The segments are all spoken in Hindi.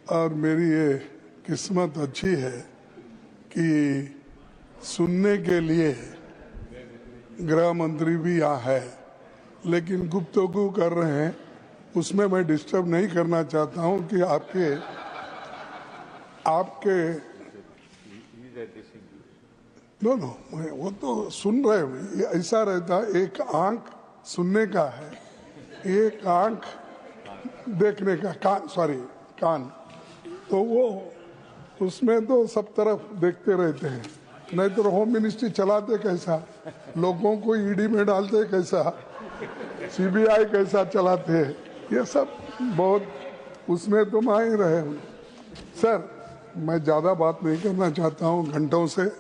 और मेरी ये किस्मत अच्छी है कि सुनने के लिए गृह मंत्री भी यहाँ है, लेकिन गुफ्तगू कर रहे हैं, उसमें मैं डिस्टर्ब नहीं करना चाहता हूँ कि आपके नो वो तो सुन रहे हैं। ऐसा रहता है, एक आंख सुनने का है, एक आंख देखने का, कान, तो वो उसमें तो सब तरफ देखते रहते हैं। नहीं तो होम मिनिस्ट्री चलाते कैसा, लोगों को ईडी में डालते कैसा, सीबीआई कैसा चलाते हैं, ये सब बहुत उसमें तो माहिर रहे हूँ। सर, मैं ज़्यादा बात नहीं करना चाहता हूँ, घंटों से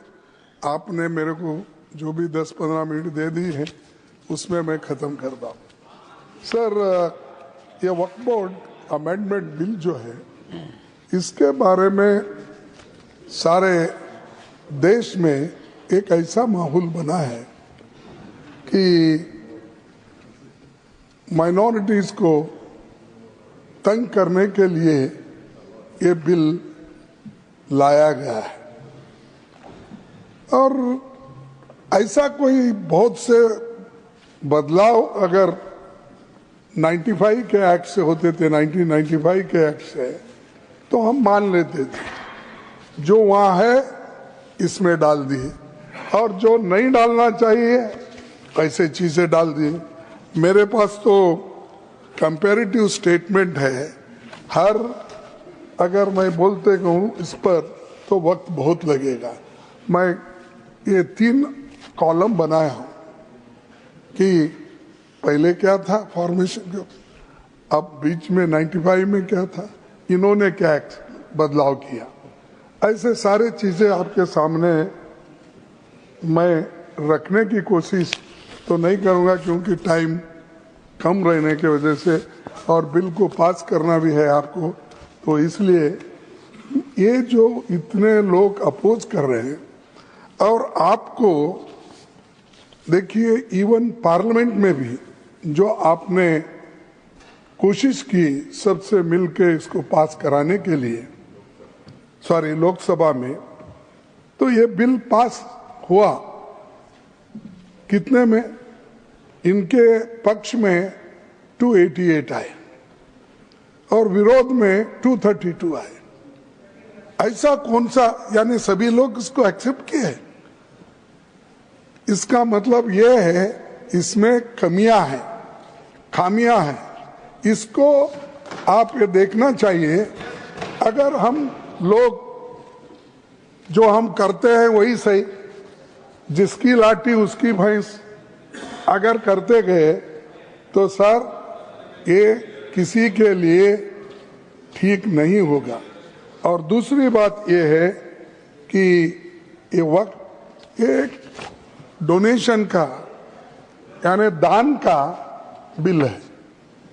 आपने मेरे को जो भी 10-15 मिनट दे दी है उसमें मैं ख़त्म करता हूँ। सर, ये वक्फ बोर्ड अमेंडमेंट बिल जो है, इसके बारे में सारे देश में एक ऐसा माहौल बना है कि माइनॉरिटीज को तंग करने के लिए ये बिल लाया गया है। और ऐसा कोई बहुत से बदलाव अगर 95 के एक्ट से होते थे, 1995 के एक्ट से, तो हम मान लेते थे। जो वहाँ है इसमें डाल दिए, और जो नहीं डालना चाहिए ऐसे चीजें डाल दिए। मेरे पास तो कंपैरेटिव स्टेटमेंट है, हर अगर मैं बोलते कहूँ इस पर तो वक्त बहुत लगेगा। मैं ये 3 कॉलम बनाया हूँ कि पहले क्या था फॉर्मेशन, अब बीच में 95 में क्या था, इन्होंने क्या बदलाव किया, ऐसे सारे चीजें आपके सामने मैं रखने की कोशिश तो नहीं करूंगा, क्योंकि टाइम कम रहने की वजह से, और बिल को पास करना भी है आपको, तो इसलिए ये जो इतने लोग अपोज कर रहे हैं, और आपको देखिए इवन पार्लियामेंट में भी जो आपने कोशिश की सबसे मिलके इसको पास कराने के लिए, लोकसभा में, तो ये बिल पास हुआ कितने में, इनके पक्ष में 288 आए और विरोध में 232 आए। ऐसा कौन सा, यानी सभी लोग इसको एक्सेप्ट किए। इसका मतलब यह है इसमें कमियां हैं, खामियां हैं, इसको आप ये देखना चाहिए। अगर हम लोग जो हम करते हैं वही सही, जिसकी लाठी उसकी भैंस अगर करते गए तो सर ये किसी के लिए ठीक नहीं होगा। और दूसरी बात ये है कि ये वक्त एक डोनेशन का, यानी दान का बिल है,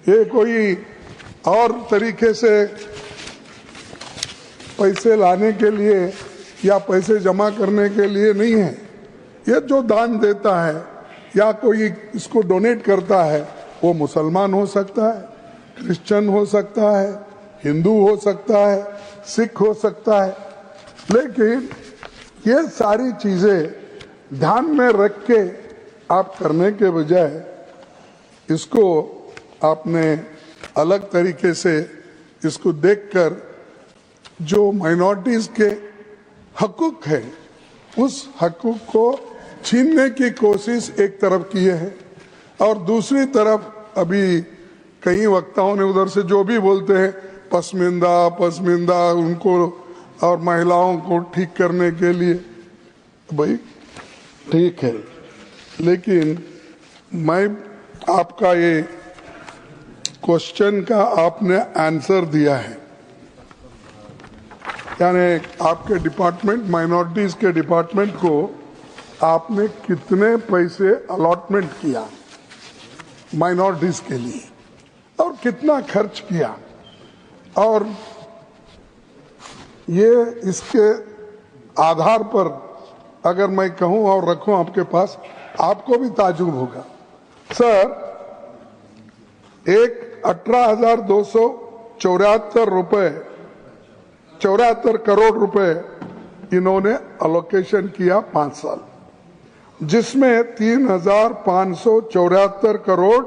ये कोई और तरीके से पैसे लाने के लिए या पैसे जमा करने के लिए नहीं है। ये जो दान देता है या कोई इसको डोनेट करता है, वो मुसलमान हो सकता है, क्रिश्चियन हो सकता है, हिंदू हो सकता है, सिख हो सकता है, लेकिन ये सारी चीजें ध्यान में रख के आप करने के बजाय इसको आपने अलग तरीके से इसको देखकर जो माइनॉरिटीज के हकूक है उस हकूक को छीनने की कोशिश एक तरफ किए हैं, और दूसरी तरफ अभी कई वक्ताओं ने उधर से जो भी बोलते हैं पसमिंदा उनको और महिलाओं को ठीक करने के लिए, भाई ठीक है, लेकिन मैं आपका ये क्वेश्चन का आपने आंसर दिया है, यानी आपके डिपार्टमेंट, माइनॉरिटीज के डिपार्टमेंट को आपने कितने पैसे अलॉटमेंट किया माइनॉरिटीज के लिए और कितना खर्च किया, और ये इसके आधार पर अगर मैं कहूं और रखूं आपके पास, आपको भी ताजुब होगा। सर, एक 18,274 रुपए 74 करोड़ रुपए इन्होंने अलोकेशन किया 5 साल, जिसमें 3,574 करोड़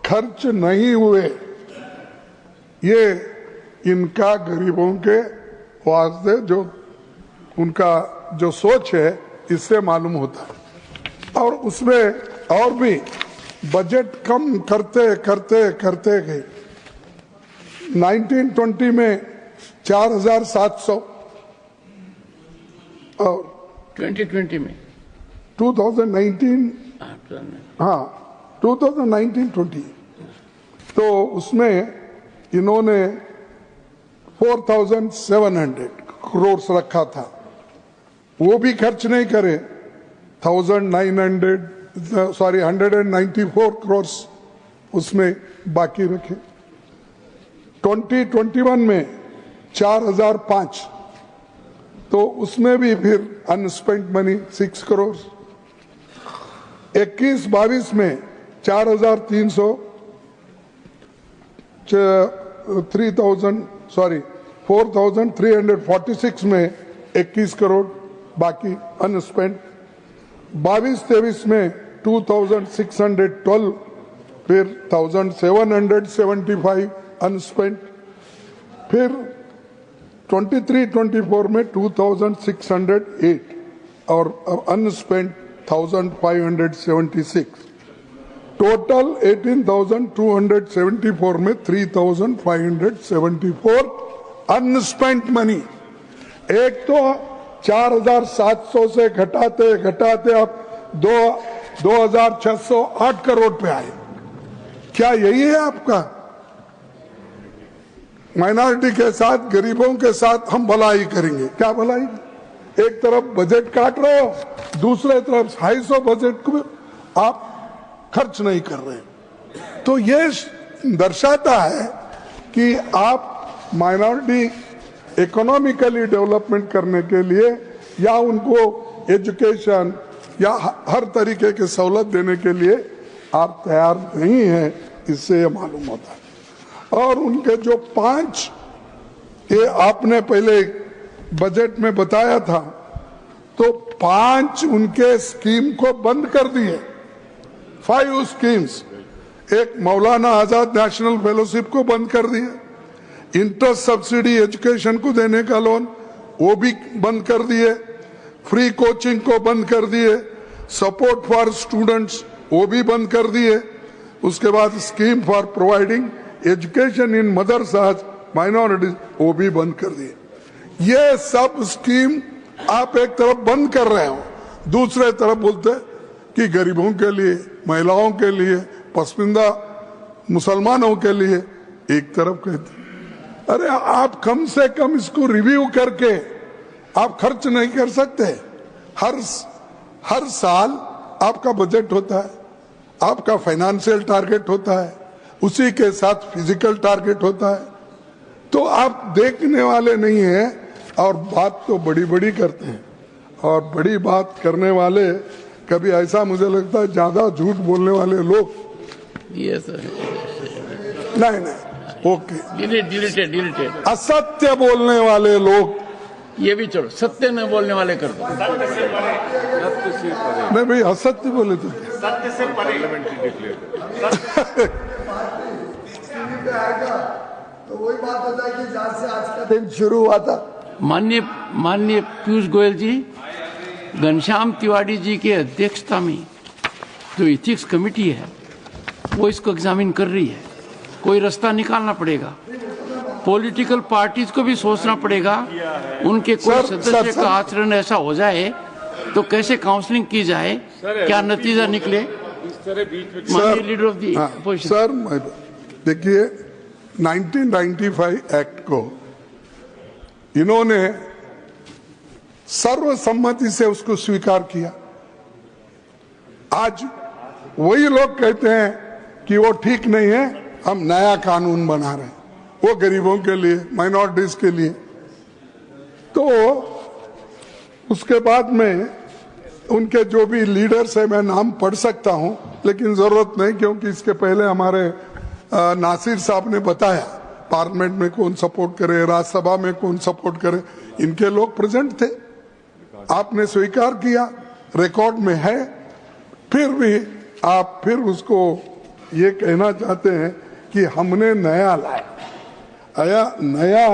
खर्च नहीं हुए। ये इनका गरीबों के वास्ते जो उनका जो सोच है इससे मालूम होता है। और उसमें और भी बजट कम करते करते करते गए। 1920 में 4,700 और 2020 में 2019 हाँ 2019-20 तो उसमें इन्होंने 4,700 करोड़ रखा था, वो भी खर्च नहीं करे। 194 करोड़ उसमें बाकी रखे। 2021 में 4,005 तो उसमें भी फिर अनस्पेंट मनी 6 करोड़। 21-22 में 4,346 में 21 करोड़ बाकी अनस्पेंट। 22-23 में 2,612 फिर 1,775 अनस्पेंट। फिर 23-24 में 2,608 और अनस्पेंट 1,576। टोटल 18,274 में 3,574 अनस्पेंट मनी। एक तो 4,700 से घटाते घटाते अब 2,608 करोड़ पे आए। क्या यही है आपका? माइनॉरिटी के साथ, गरीबों के साथ हम भलाई करेंगे? क्या भलाई? एक तरफ बजट काट रहे हो, दूसरे तरफ 250 बजट को आप खर्च नहीं कर रहे। तो ये दर्शाता है कि आप माइनॉरिटी इकोनॉमिकली डेवलपमेंट करने के लिए या उनको एजुकेशन या हर तरीके की सहूलत देने के लिए आप तैयार नहीं हैं, इससे ये मालूम होता है। और उनके जो 5 ये आपने पहले बजट में बताया था, तो 5 उनके स्कीम को बंद कर दिए। 5 स्कीम्स, एक मौलाना आजाद नेशनल फेलोशिप को बंद कर दिए, इंटरेस्ट सब्सिडी एजुकेशन को देने का लोन वो भी बंद कर दिए, फ्री कोचिंग को बंद कर दिए, सपोर्ट फॉर स्टूडेंट्स वो भी बंद कर दिए। उसके बाद scheme for providing education in मदरसाज minorities वो भी बंद कर दिए। ये सब स्कीम आप एक तरफ बंद कर रहे हो, दूसरे तरफ बोलते कि गरीबों के लिए, महिलाओं के लिए, पसमानदा मुसलमानों के लिए एक तरफ कहते। अरे आप कम से कम इसको रिव्यू करके आप खर्च नहीं कर सकते? हर साल आपका बजट होता है, आपका फाइनेंशियल टारगेट होता है, उसी के साथ फिजिकल टारगेट होता है। तो आप देखने वाले नहीं हैं और बात तो बड़ी बड़ी करते हैं। और बड़ी बात करने वाले कभी ऐसा मुझे लगता है ज्यादा झूठ बोलने वाले लोग। नहीं, ओके, डिलीटेड असत्य बोलने वाले लोग, ये भी छोड़ो, सत्य न बोलने वाले कर दो। नहीं भाई, असत्य बोले तो सत्य से तो वही बात होता है कि जहाँ से आज का दिन शुरू हुआ था। माननीय पीयूष गोयल जी, घनश्याम तिवारी जी के अध्यक्षता में जो इथिक्स कमेटी है वो इसको एग्जामिन कर रही है। कोई रास्ता निकालना पड़ेगा, पॉलिटिकल पार्टीज को भी सोचना पड़ेगा। उनके कोई सदस्य का आचरण ऐसा हो जाए तो कैसे काउंसलिंग की जाए, क्या नतीजा निकले। माननीय leader of the opposition. Sir देखिए, 1995 एक्ट को इन्होंने सर्वसम्मति से उसको स्वीकार किया। आज वही लोग कहते हैं कि वो ठीक नहीं है, हम नया कानून बना रहे हैं वो गरीबों के लिए, माइनॉरिटीज के लिए। तो उसके बाद में उनके जो भी लीडर्स है, मैं नाम पढ़ सकता हूं, लेकिन जरूरत नहीं, क्योंकि इसके पहले हमारे नासिर साहब ने बताया पार्लियामेंट में कौन सपोर्ट करे, राज्यसभा में कौन सपोर्ट करे, इनके लोग प्रेजेंट थे। आपने स्वीकार किया, रिकॉर्ड में है, फिर भी आप फिर उसको ये कहना चाहते हैं कि हमने नया लाया। नया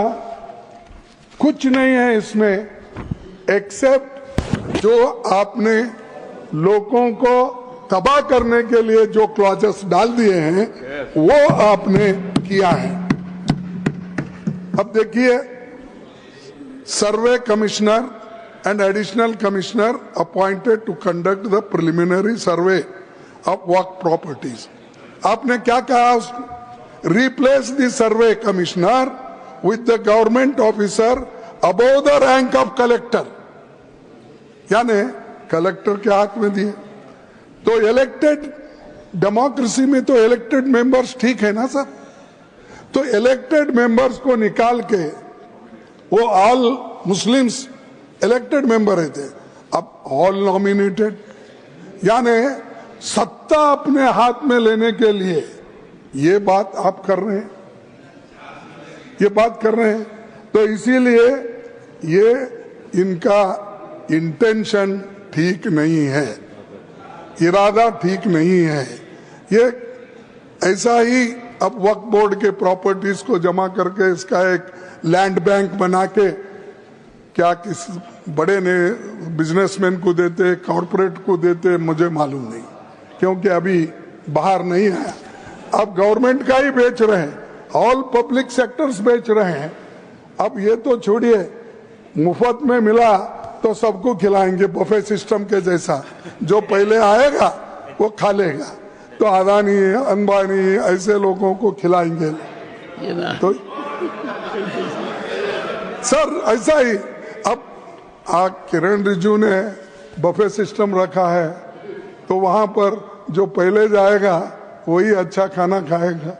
कुछ नहीं है इसमें, एक्सेप्ट जो आपने लोगों को तबाह करने के लिए जो क्लॉजेस डाल दिए हैं वो आपने किया है। अब देखिए, सर्वे commissioner and additional commissioner appointed to conduct the preliminary survey of work properties. आपने क्या कहा? Replace the survey commissioner with the government officer above the rank of collector. यानी कलेक्टर के हाथ में दिए। तो इलेक्टेड डेमोक्रेसी में तो इलेक्टेड मेंबर्स ठीक है ना सर? तो इलेक्टेड मेंबर्स को निकाल के वो ऑल मुस्लिम्स इलेक्टेड मेंबर रहते, अब ऑल नॉमिनेटेड, यानी सत्ता अपने हाथ में लेने के लिए ये बात आप कर रहे हैं, ये बात कर रहे हैं। तो इसीलिए ये इनका इंटेंशन ठीक नहीं है, इरादा ठीक नहीं है। ये ऐसा ही अब वक्फ बोर्ड के प्रॉपर्टीज को जमा करके इसका एक लैंड बैंक बना के क्या किसी बड़े ने बिजनेसमैन को देते, कॉर्पोरेट को देते, मुझे मालूम नहीं, क्योंकि अभी बाहर नहीं आया। अब गवर्नमेंट का ही बेच रहे हैं, ऑल पब्लिक सेक्टर्स बेच रहे हैं। अब ये तो छोड़िए, मुफ्त में मिला तो सबको खिलाएंगे बफे सिस्टम के जैसा, जो पहले आएगा वो खा लेगा। तो अदानी, अंबानी ऐसे लोगों को खिलाएंगे। तो सर ऐसा ही अब किरण रिजिजू ने बफे सिस्टम रखा है, तो वहां पर जो पहले जाएगा वही अच्छा खाना खाएगा।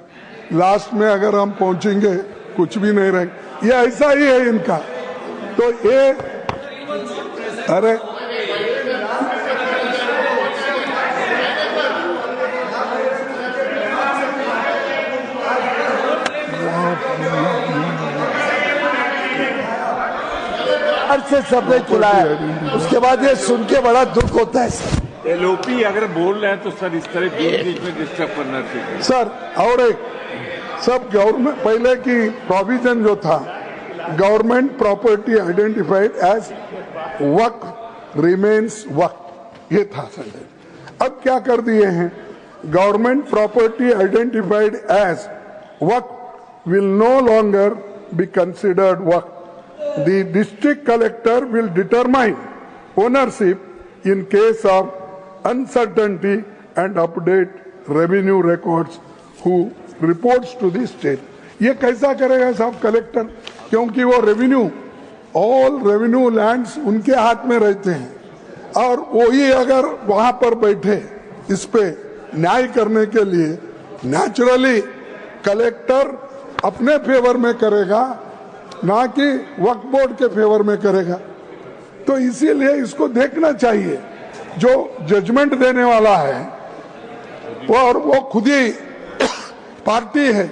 लास्ट में अगर हम पहुंचेंगे कुछ भी नहीं रहेगा। ये ऐसा ही है इनका। तो ये अरे से सबने खिलाया, उसके बाद ये सुन के बड़ा दुख होता है सर। एलओपी अगर बोल रहे हैं तो सर इस तरह बीच में डिस्टर्ब करना चाहिए सर। और एक सब गवर्नमेंट पहले की प्रोविजन जो था, government property identified as Waqf remains Waqf, ये था सर। अब क्या कर दिए हैं, government property identified as Waqf will no longer be considered Waqf. The district collector will determine ownership in case of uncertainty and update revenue records who reports to the state. ये कैसा करेगा साहब कलेक्टर? क्योंकि वो रेवेन्यू, ऑल रेवेन्यू लैंड्स उनके हाथ में रहते हैं, और वही अगर वहां पर बैठे इस पे न्याय करने के लिए, नेचुरली कलेक्टर अपने फेवर में करेगा, ना कि वक्फ बोर्ड के फेवर में करेगा। तो इसीलिए इसको देखना चाहिए, जो जजमेंट देने वाला है और वो खुद ही पार्टी है।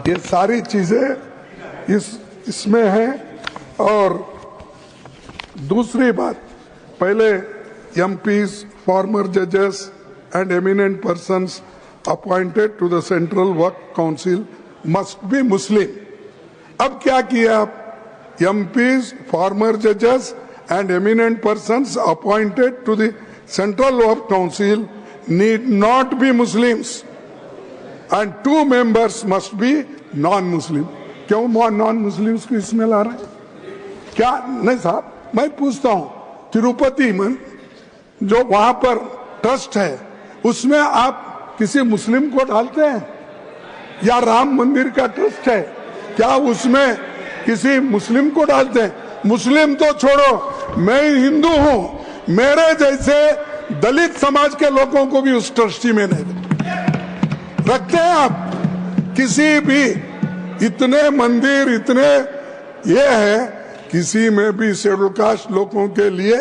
ये सारी चीजें इसमें है। और दूसरी बात, पहले एमपीज, फॉर्मर जजेस and eminent persons appointed to the Central Waqf Council must be Muslim. अब क्या किया आप, एमपीज, फॉर्मर जजेस and eminent persons appointed to the Central Waqf Council need not be Muslims and 2 members must be non Muslim. क्यों नॉन मुस्लिम्स को इसमें ला रहे हैं? क्या नहीं साहब, मैं पूछता हूं, तिरुपति में जो वहां पर ट्रस्ट है उसमें आप किसी मुस्लिम को डालते हैं? या राम मंदिर का ट्रस्ट है, क्या उसमें किसी मुस्लिम को डालते हैं? मुस्लिम तो छोड़ो, मैं हिंदू हूं, मेरे जैसे दलित समाज के लोगों को भी उस ट्रस्टी में नहीं रखते हैं आप। किसी भी इतने मंदिर, इतने ये है, किसी में भी शेड्यूल कास्ट लोगों के लिए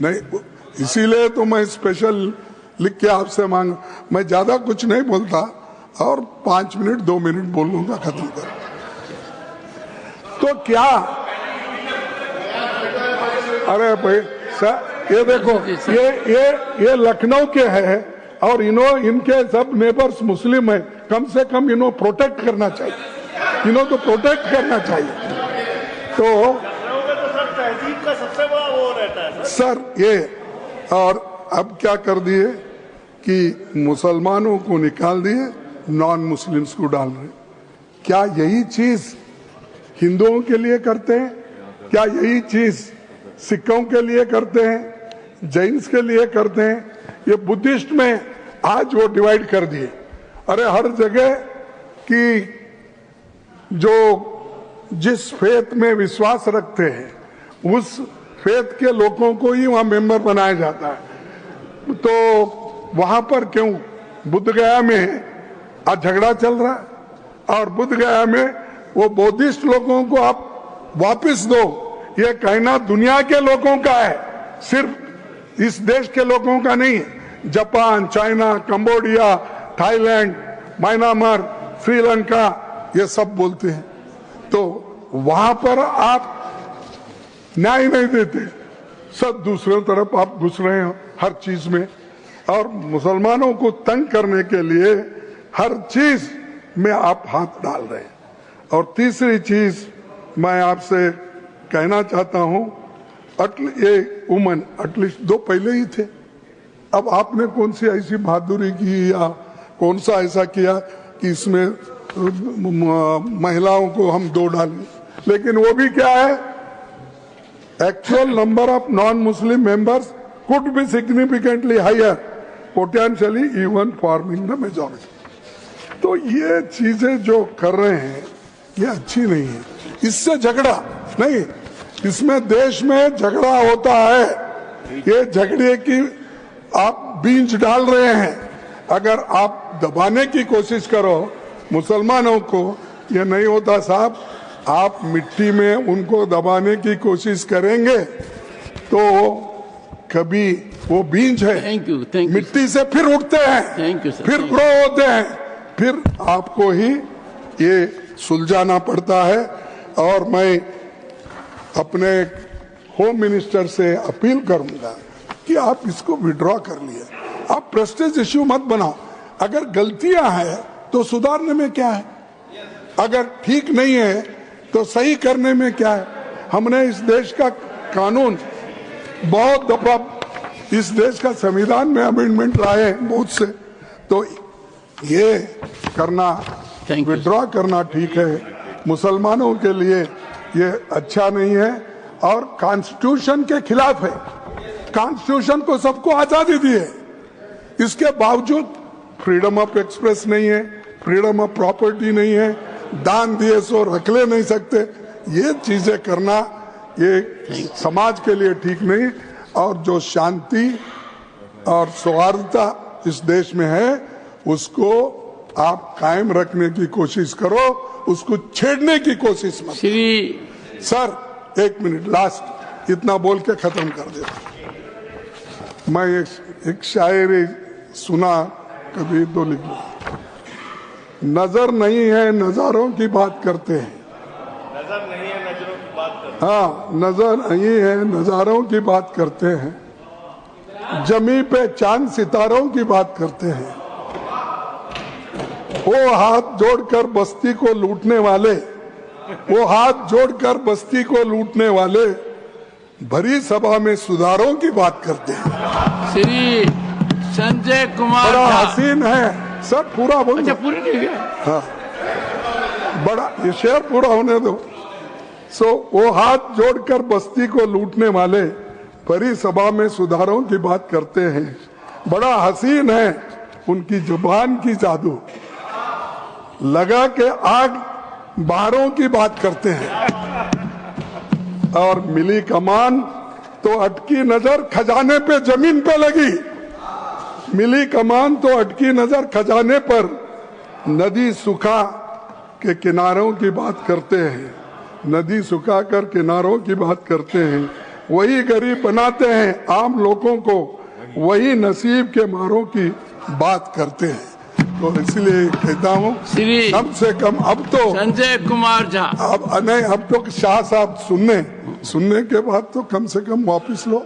नहीं। इसीलिए तो मैं स्पेशल लिख के आपसे मांग, मैं ज्यादा कुछ नहीं बोलता, और 5 मिनट 2 मिनट बोल लूंगा, खत्म कर। तो क्या, अरे भाई सर ये देखो, ये लखनऊ के है और इनके सब नेबर्स मुस्लिम है, कम से कम इन्हों प्रोटेक्ट करना चाहिए, इन्हों तो प्रोटेक्ट करना चाहिए। तो तहजीब का सबसे बड़ा वो रहता है सर ये, और अब क्या कर दिए कि मुसलमानों को निकाल दिए, नॉन मुस्लिम्स को डाल रहे। क्या यही चीज हिंदुओं के लिए करते हैं? क्या यही चीज सिखों के लिए करते हैं, जैन्स के लिए करते हैं? ये बुद्धिस्ट में आज वो डिवाइड कर दिए। अरे हर जगह की जो जिस फेथ में विश्वास रखते हैं उस फेथ के लोगों को ही वहां मेंबर बनाया जाता है। तो वहां पर क्यों बुद्ध गया में आज झगड़ा चल रहा है, और बुद्ध गया में वो बौद्धिस्ट लोगों को आप वापस दो, ये कहना दुनिया के लोगों का है, सिर्फ इस देश के लोगों का नहीं है। Japan, China, Cambodia, Thailand, Myanmar, Sri Lanka, ये सब बोलते हैं। तो वहां पर आप न्याय नहीं देते, सब दूसरों तरफ आप घुस रहे हो हर चीज में, और मुसलमानों को तंग करने के लिए हर चीज में आप हाथ डाल रहे हैं। और तीसरी चीज मैं आपसे कहना चाहता हूं, ये उमन एटलीस्ट 2 पहले ही थे, अब आपने कौन सी ऐसी बहादुरी की या कौन सा ऐसा किया कि इसमें महिलाओं को हम 2 डालें? लेकिन वो भी क्या है, actual number of non Muslim members could be significantly higher, potentially even forming the majority. तो ये चीजें जो कर रहे हैं ये अच्छी नहीं है, इससे झगड़ा नहीं, इसमें देश में झगड़ा होता है, ये झगड़े की आप बीज डाल रहे हैं। अगर आप दबाने की कोशिश करो मुसलमानों को, ये नहीं होता साहब। आप मिट्टी में उनको दबाने की कोशिश करेंगे तो कभी वो बीज है, थैंक यू मिट्टी से फिर उठते हैं, फिर ग्रो होते हैं, फिर आपको ही ये सुलझाना पड़ता है। और मैं अपने होम मिनिस्टर से अपील करूंगा कि आप इसको विड्रॉ कर लिए, आप प्रेस्टीज इश्यू मत बनाओ। अगर गलतियां हैं तो सुधारने में क्या है, अगर ठीक नहीं है तो सही करने में क्या है। हमने इस देश का कानून बहुत दफा, इस देश का संविधान में अमेंडमेंट लाए बहुत से, तो ये करना, विड्रॉ करना ठीक है। मुसलमानों के लिए ये अच्छा नहीं है और कॉन्स्टिट्यूशन के खिलाफ है। कॉन्स्टिट्यूशन को सबको आजादी दी है, इसके बावजूद फ्रीडम ऑफ एक्सप्रेस नहीं है, फ्रीडम ऑफ प्रॉपर्टी नहीं है, दान दिए सो रख ले नहीं सकते। ये चीजें करना ये समाज के लिए ठीक नहीं। और जो शांति और सौहार्दता इस देश में है उसको आप कायम रखने की कोशिश करो, उसको छेड़ने की कोशिश मत। सर 1 मिनट लास्ट, इतना बोल के खत्म कर देता। मैं एक शायरी सुना, कभी 2 लिख लो। नजर नहीं है नजारों की बात करते हैं, नजर नहीं है नजरों की बात करते हैं। हाँ, नजर नहीं है नजारों की बात करते हैं, जमी पे चांद सितारों की बात करते हैं। वो हाथ जोड़कर बस्ती को लूटने वाले, वो हाथ जोड़कर बस्ती को लूटने वाले भरी सभा में सुधारों की बात करते हैं। श्री संजय कुमार बड़ा हसीन है सर, पूरा बोल। अच्छा पूरा नहीं गया? हाँ, बड़ा, ये शेर पूरा होने दो। वो हाथ जोड़कर बस्ती को लूटने वाले भरी सभा में सुधारों की बात करते हैं। बड़ा हसीन है उनकी जुबान की जादू, लगा के आग बाहरों की बात करते हैं। और मिली कमान तो अटकी नजर खजाने पे जमीन पे लगी, मिली कमान तो अटकी नजर खजाने पर, नदी सुखा के किनारों की बात करते हैं, नदी सुखा कर किनारों की बात करते हैं। वही गरीब बनाते हैं आम लोगों को, वही नसीब के मारों की बात करते हैं। तो इसलिए कहता हूँ श्री कम से कम अब तो संजय कुमार झा, अब नहीं, अब तो शाह साहब सुनने के बाद तो कम से कम वापिस लो।